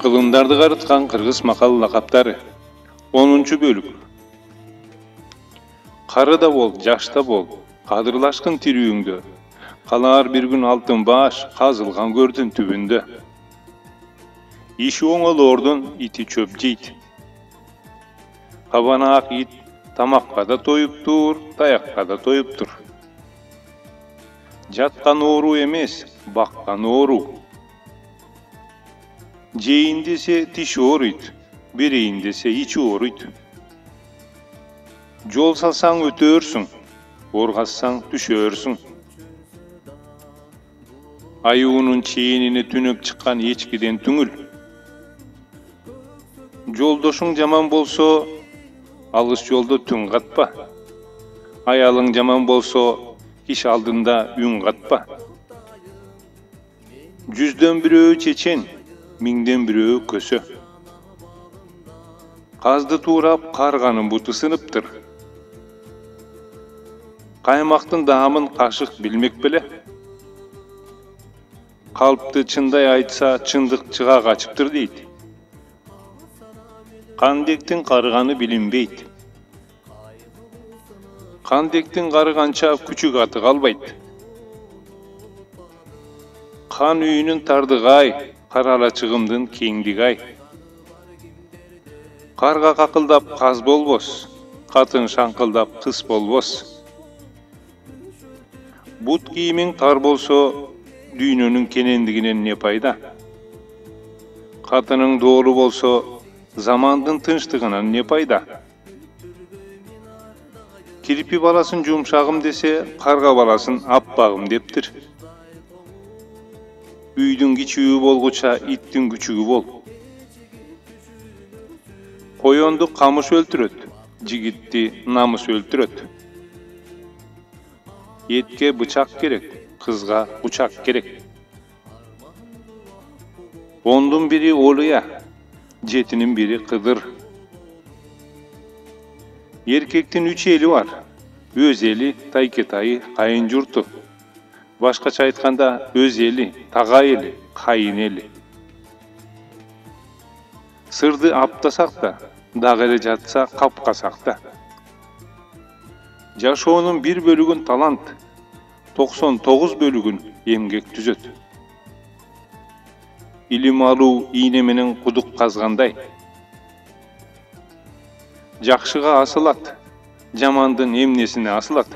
Кылымдарды карыткан кыргыз макал лакаптары. 10-бөлүк. Кары да бол, жаш да бол, кадырлашкын тирүүңдө. Калар бир күн алтын баш, казылган көрдүн түбүндө. Иши оңолордун ити чөп жейт. Кабанаак ит тамакка да тоюптур, таякка да тоюптур. Жаткан оору эмес, баккан оору. Жейин десе тиши ооруйт, берейин десе ичи ооруйт. Жол салсаң өтөөрсүң, оргассаң түшөөрсүң. Аюунун чейинине түнөп чыккан эчкиден түңүл. Жолдошуң жаман болсо, алыс жолдо түн катпа. Аялың жаман болсо, киш алдында үн катпа. 100дөн бирөө чечен, 1000ден бирөө көсө. Казды туурап карганын буту сыныптыр. Каймактын даамын кашык билмек беле. Калпты чындай айтса, чындык чыга качыптыр дейт. Кандектин карыганы билинбейт. Кандектин карыганча күчүк аты калбайт. Кан үйүнүн тардыгай, карала чыгымдын кеңдиги-ай. Карга какылдап каз болбос, катын шаңкылдап кыз болбос. Бут кийимиң тар болсо, дүйнөнүн кенендигинен не пайда? Катының доору болсо, замандын тынчтыгынан не пайда? Кирпи баласын жумшагым десе, карга баласын аппагым дептир. Үйдүн кичүүгү болгуча иттин күчүгү бол. Коёнду камыш өлтүрөт, жигитти намыс өлтүрөт. Этке бычак керек, кызга учак керек. 10дун бири олуя, 7нин бири кыдыр. Эркектин 3 эли бар. Өз эли, тайкетайы, кайын журту. Башкача айтканда, өз эли, тагай эли, кайын эли. Сырды аптасак да, дагы эле жатса капкасак да. Жашоонун 1 бөлүгүн талант, 99 бөлүгүн эмгек түзөт. Илим алуу ийне менен кудук казгандай. Жакшыга асылат, жамандын эмнесине асылат.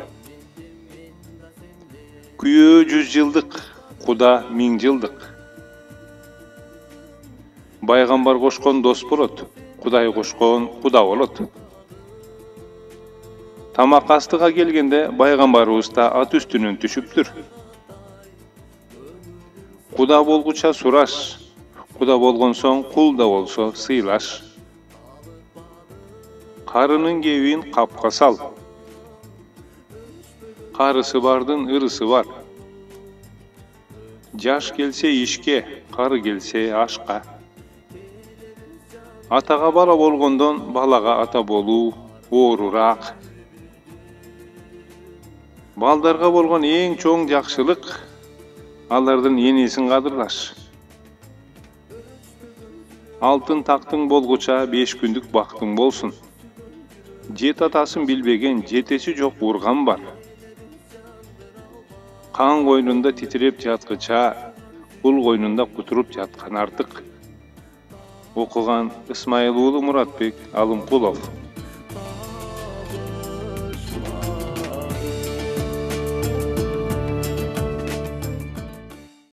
Күйөө 100 жылдык, куда 1000 жылдык. Байгамбар кошкон дос болот, Кудай кошкон куда болот. Тамак астыга келгенде байгамбарыбыз да ат үстүнөн түшүптүр. Куда болгуча сураш, куда болгон соң кул да болсо сыйлаш. Карынын кебин капка сал. Карысы бардын ырысы бар. Жаш келсе ишке, кары келсе ашка. Атага бала болгондон балага ата болуу оорураак. Балдарга болгон эң чоң жакшылык алардын энесин кадырлаш. Алтын тактың болгуча 5 күндүк бактың болсун. Жет атасын билбеген жетеси жок урган бар. Кан койнунда титиреп жаткыча, кул койнунда кутуруп жаткан артык. Окуган Исмайыл уулу Муратбек Алымкулов.